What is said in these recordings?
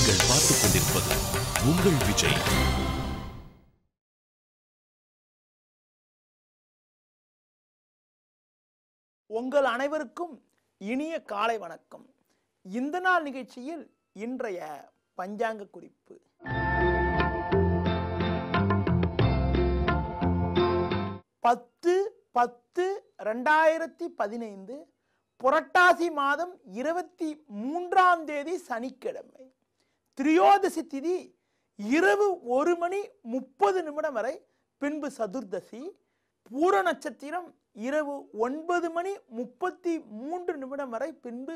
நீங்கள் பார்த்துக் கொண்டிருப்பது உங்கள் விஜய். உங்கள் அனைவருக்கும் இனிய காலை வணக்கம். இந்த நாள் நிகழ்ச்சியில் இன்றைய பஞ்சாங்க குறிப்பு. பத்து 10/10/2015 புரட்டாசி மாதம் 23ஆம் தேதி சனிக்கிழமை. திரியோதசி திதி இரவு 1:30 வரை, பின்பு சதுர்தசி. பூர நட்சத்திரம் இரவு 9:33 வரை, பின்பு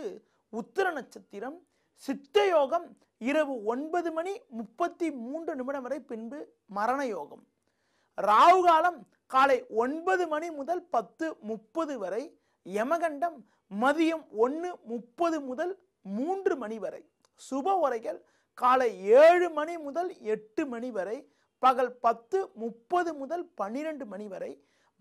உத்திர நட்சத்திரம். சித்த யோகம் இரவு 9:33 வரை, பின்பு மரண யோகம். ராகு காலம் காலை 9 மணி முதல் 10:30 வரை. யமகண்டம் மதியம் 1:30 முதல் 3 மணி வரை. சுப உரைகள் காலை 7 மணி முதல் 8 மணி வரை, பகல் 10:30 முதல் 12 மணி வரை,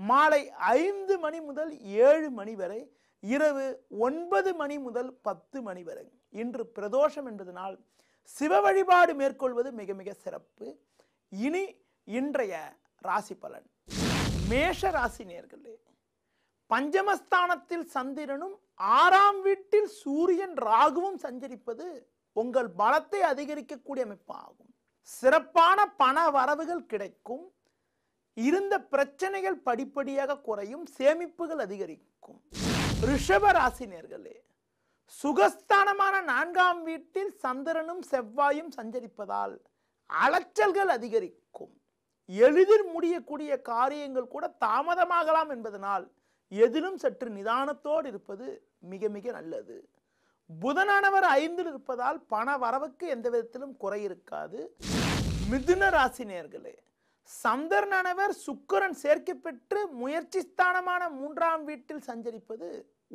மாலை 5 மணி முதல் 7 மணி வரை, இரவு 9 மணி முதல் 10 மணி வரை. இன்று பிரதோஷம் என்பதனால் சிவ வழிபாடு மேற்கொள்வது மிக மிக சிறப்பு. இனி இன்றைய ராசி பலன். மேஷ ராசி நேயர்களே, பஞ்சமஸ்தானத்தில் சந்திரனும் 6ஆம் வீட்டில் சூரியன் ராகுவும் சஞ்சரிப்பது உங்கள் பலத்தை அதிகரிக்கக்கூடிய அமைப்பாகும். சிறப்பான பண வரவுகள் கிடைக்கும். இருந்த பிரச்சனைகள் படிப்படியாக குறையும். சேமிப்புகள் அதிகரிக்கும். ரிஷப ராசி நேயர்களே, சுகஸ்தானமான 4ஆம் வீட்டில் சந்திரனும் செவ்வாயும் சஞ்சரிப்பதால் அலைச்சல்கள் அதிகரிக்கும். எளிதில் முடியக்கூடிய காரியங்கள் கூட தாமதமாகலாம் என்பதனால் எதிலும் சற்று நிதானத்தோடு இருப்பது மிக மிக நல்லது. புதனானவர் 5இல் இருப்பதால் பண வரவுக்கு எந்த விதத்திலும் குறை இருக்காது. மிதுன ராசி நேயர்களே, சந்திரனானவர் சுக்கிரன் சேர்க்கை பெற்று முயற்சி ஸ்தானமான 3ஆம் வீட்டில் சஞ்சரிப்பது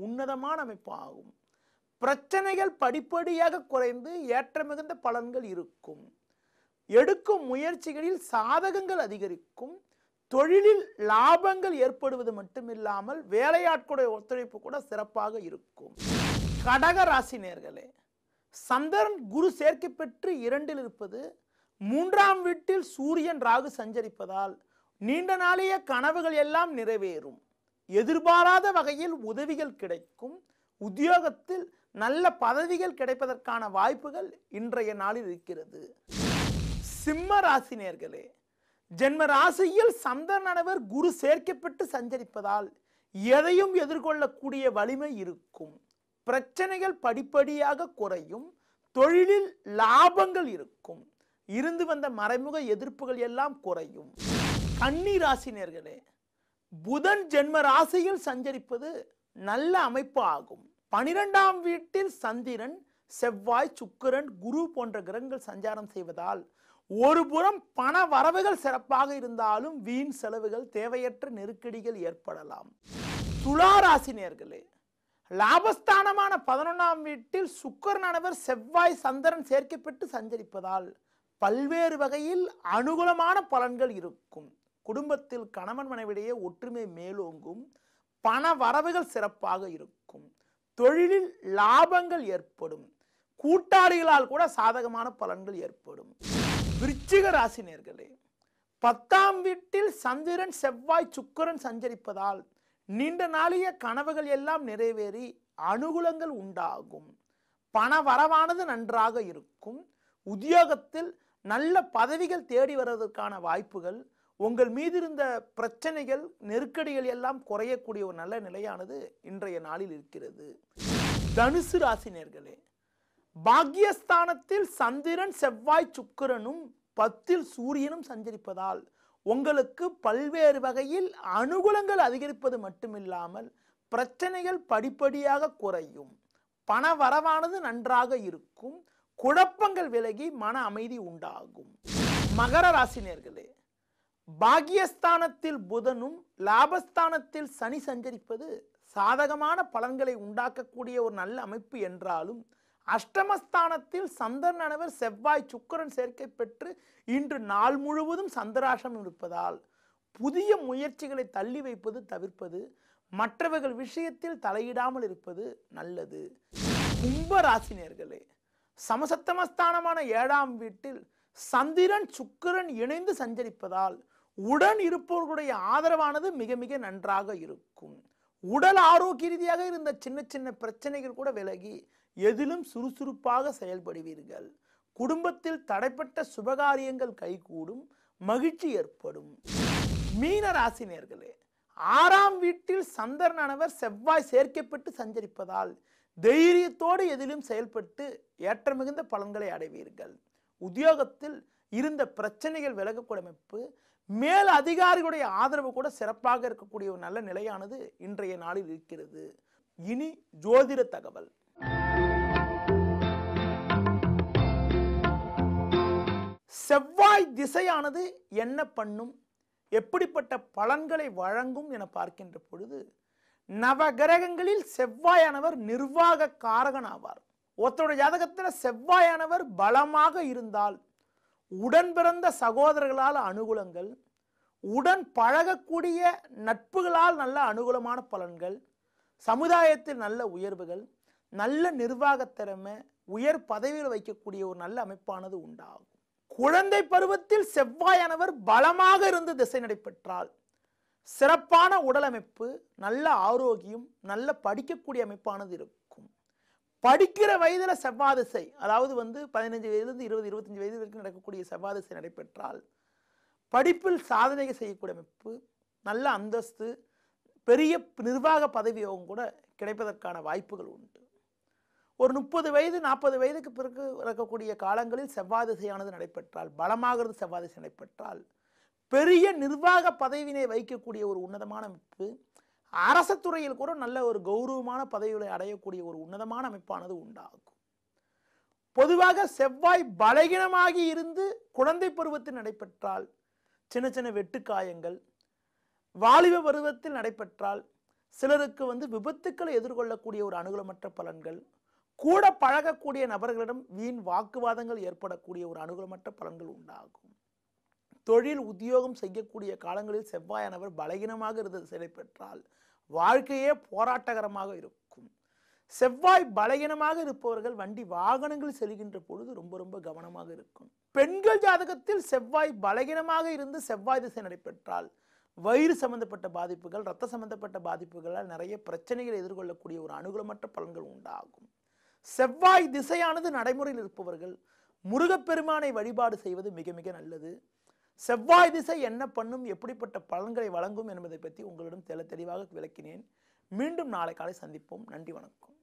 உன்னதமான அமைப்பு ஆகும். பிரச்சனைகள் படிப்படியாக குறைந்து ஏற்ற மிகுந்த பலன்கள் இருக்கும். எடுக்கும் முயற்சிகளில் சாதகங்கள் அதிகரிக்கும். தொழிலில் லாபங்கள் ஏற்படுவது மட்டுமில்லாமல் வேலையாட்களுடைய ஒத்துழைப்பு கூட சிறப்பாக இருக்கும். கடக ராசி நேயர்களே, சந்திரன் குரு சேர்க்கை பெற்று 2இல் இருப்பது, 3ஆம் வீட்டில் சூரியன் ராகு சஞ்சரிப்பதால் நீண்ட நாளைய கனவுகள் எல்லாம் நிறைவேறும். எதிர்பாராத வகையில் உதவிகள் கிடைக்கும். உத்தியோகத்தில் நல்ல பதவிகள் கிடைப்பதற்கான வாய்ப்புகள் இன்றைய நாளில் இருக்கிறது. சிம்ம ராசி நேயர்களே, ஜென்ம ராசியில் சந்திரனானவர் குரு சேர்க்கப்பட்டு சஞ்சரிப்பதால் எதையும் எதிர்கொள்ளக்கூடிய வலிமை இருக்கும். பிரச்சனைகள் படிப்படியாக குறையும். தொழிலில் லாபங்கள் இருக்கும். இருந்து வந்த மறைமுக எதிர்ப்புகள் எல்லாம் குறையும். கன்னி ராசி நேயர்களே, புதன் ஜென்ம ராசியில் சஞ்சரிப்பது நல்ல அமைப்பு ஆகும். 12ஆம் வீட்டில் சந்திரன், செவ்வாய், சுக்கிரன், குரு போன்ற கிரகங்கள் சஞ்சாரம் செய்வதால் ஒரு புறம் பண வரவுகள் சிறப்பாக இருந்தாலும் வீண் செலவுகள், தேவையற்ற நெருக்கடிகள் ஏற்படலாம். துலா ராசி நேயர்களே, லாபஸ்தானமான 11ஆம் வீட்டில் சுக்கிரனானவர் செவ்வாய், சந்திரன் சேர்க்கப்பட்டு சஞ்சரிப்பதால் பல்வேறு வகையில் அனுகூலமான பலன்கள் இருக்கும். குடும்பத்தில் கணவன் மனைவிடையே ஒற்றுமை மேலோங்கும். பண வரவுகள் சிறப்பாக இருக்கும். தொழிலில் லாபங்கள் ஏற்படும். கூட்டாளிகளால் கூட சாதகமான பலன்கள் ஏற்படும். விருச்சிக ராசி நேயர்களே, 10ஆம் வீட்டில் சந்திரன், செவ்வாய், சுக்கிரன் சஞ்சரிப்பதால் நீண்ட நாளைய கனவுகள் எல்லாம் நிறைவேறி அனுகூலங்கள் உண்டாகும். பண வரவானது நன்றாக இருக்கும். உத்தியோகத்தில் நல்ல பதவிகள் தேடி வருவதற்கான வாய்ப்புகள், உங்கள் மீது இருந்த பிரச்சனைகள், நெருக்கடிகள் எல்லாம் குறையக்கூடிய ஒரு நல்ல நிலையானது இன்றைய நாளில் இருக்கிறது. தனுசு ராசி நேயர்களே, பாக்கியஸ்தானத்தில் சந்திரன், செவ்வாய், சுக்கிரனும் 10இல் சூரியனும் சஞ்சரிப்பதால் உங்களுக்கு பல்வேறு வகையில் அனுகூலங்கள் அதிகரிப்பது மட்டுமில்லாமல் பிரச்சனைகள் படிப்படியாக குறையும். பண வரவானது நன்றாக இருக்கும். குழப்பங்கள் விலகி மன அமைதி உண்டாகும். மகர ராசி நேயர்களே, பாக்கியஸ்தானத்தில் புதனும் லாபஸ்தானத்தில் சனி சஞ்சரிப்பது சாதகமான பலன்களை உண்டாக்கக்கூடிய ஒரு நல்ல அமைப்பு என்றாலும், அஷ்டமஸ்தானத்தில் சந்திரனானவர் செவ்வாய், சுக்கிரன் சேர்க்கை பெற்று இன்று நாள் முழுவதும் சந்திராஷ்டம் இருப்பதால் புதிய முயற்சிகளை தள்ளி வைப்பது தவிர்ப்பது, மற்றவர்கள் விஷயத்தில் தலையிடாமல் இருப்பது நல்லது. கும்ப ராசி நேயர்களே, சமசப்தமஸ்தானமான 7ஆம் வீட்டில் சந்திரன் சுக்கிரன் இணைந்து சஞ்சரிப்பதால் உடன் இருப்பவர்களுடைய ஆதரவானது மிக மிக நன்றாக இருக்கும். உடல் ஆரோக்கிய ரீதியாக இருந்த சின்ன சின்ன பிரச்சனைகள் கூட விலகி எதிலும் சுறுசுறுப்பாக செயல்படுவீர்கள். குடும்பத்தில் தடைப்பட்ட சுபகாரியங்கள் கைகூடும், மகிழ்ச்சி ஏற்படும். மீன ராசி நேயர்களே, 6ஆம் வீட்டில் சந்திரனானவர் செவ்வாய் சேர்க்கப்பட்டு சஞ்சரிப்பதால் தைரியத்தோடு எதிலும் செயல்பட்டு ஏற்ற மிகுந்த பலன்களை அடைவீர்கள். உத்தியோகத்தில் இருந்த பிரச்சனைகள் விலகக்கூடிய அமைப்பு, மேல் அதிகாரிகளுடைய ஆதரவு கூட சிறப்பாக இருக்கக்கூடிய ஒரு நல்ல நிலையானது இன்றைய நாளில் இருக்கிறது. இனி ஜோதிட தகவல். செவ்வாய் திசையானது என்ன பண்ணும், எப்படிப்பட்ட பலன்களை வழங்கும் என பார்க்கின்ற பொழுது, நவகிரகங்களில் செவ்வாயானவர் நிர்வாக காரகன் ஆவார். ஒருத்தருடைய ஜாதகத்தில் செவ்வாயானவர் பலமாக இருந்தால் உடன் பிறந்த சகோதரர்களால் அனுகூலங்கள், உடன் பழகக்கூடிய நட்புகளால் நல்ல அனுகூலமான பலன்கள், சமுதாயத்தில் நல்ல உயர்வுகள், நல்ல நிர்வாக திறமை, உயர் பதவியில் வைக்கக்கூடிய ஒரு நல்ல அமைப்பானது உண்டாகும். குழந்தை பருவத்தில் செவ்வாயானவர் பலமாக இருந்து திசை நடைபெற்றால் சிறப்பான உடல் அமைப்பு, நல்ல ஆரோக்கியம், நல்ல படிக்கக்கூடிய அமைப்பானது இருக்கும். படிக்கிற வயதுல செவ்வாய் திசை, அதாவது 15 வயதிலிருந்து 20, 25 வயது வரைக்கும் நடக்கக்கூடிய செவ்வாய் திசை நடைபெற்றால் படிப்பில் சாதனைகள் செய்யக்கூடிய அமைப்பு, நல்ல அந்தஸ்து, பெரிய நிர்வாக பதவி யோகம் கூட கிடைப்பதற்கான வாய்ப்புகள் உண்டு. ஒரு 30 வயது 40 வயதுக்கு பிறகு இருக்கக்கூடிய காலங்களில் செவ்வாய் திசையானது நடைபெற்றால், பலமாக செவ்வாய் திசை நடைபெற்றால் பெரிய நிர்வாக பதவியினை வைக்கக்கூடிய ஒரு உன்னதமான அமைப்பு, அரசு துறையில் கூட நல்ல ஒரு கௌரவமான பதவிகளை அடையக்கூடிய ஒரு உன்னதமான அமைப்பானது உண்டாகும். பொதுவாக செவ்வாய் பலகீனமாகி இருந்து குழந்தை பருவத்தில் நடைபெற்றால் சின்ன சின்ன வெட்டுக்காயங்கள், வாலிப பருவத்தில் நடைபெற்றால் சிலருக்கு விபத்துக்களை எதிர்கொள்ளக்கூடிய ஒரு அனுகூலமற்ற பலன்கள், கூட பழகக்கூடிய நபர்களிடம் வீண் வாக்குவாதங்கள் ஏற்படக்கூடிய ஒரு அனுகூலமற்ற பலன்கள் உண்டாகும். தொழில் உத்தியோகம் செய்யக்கூடிய காலங்களில் செவ்வாயானவர் பலகீனமாக இருந்து நடைபெற்றால் வாழ்க்கையே போராட்டகரமாக இருக்கும். செவ்வாய் பலகீனமாக இருப்பவர்கள் வண்டி வாகனங்கள் செல்கின்ற பொழுது ரொம்ப ரொம்ப கவனமாக இருக்கும். பெண்கள் ஜாதகத்தில் செவ்வாய் பலகீனமாக இருந்து செவ்வாய் திசை நடைபெற்றால் வயிறு சம்பந்தப்பட்ட பாதிப்புகள், இரத்த சம்பந்தப்பட்ட பாதிப்புகளால் நிறைய பிரச்சனைகளை எதிர்கொள்ளக்கூடிய ஒரு அனுகூலமற்ற பலன்கள் உண்டாகும். செவ்வாய் திசையானது நடைமுறையில் இருப்பவர்கள் முருகப்பெருமானை வழிபாடு செய்வது மிக மிக நல்லது. செவ்வாய் திசை என்ன பண்ணும், எப்படிப்பட்ட பலன்களை வழங்கும் என்பதை பற்றி உங்களிடம் தெளிவாக விளக்கினேன். மீண்டும் நாளை காலை சந்திப்போம். நன்றி, வணக்கம்.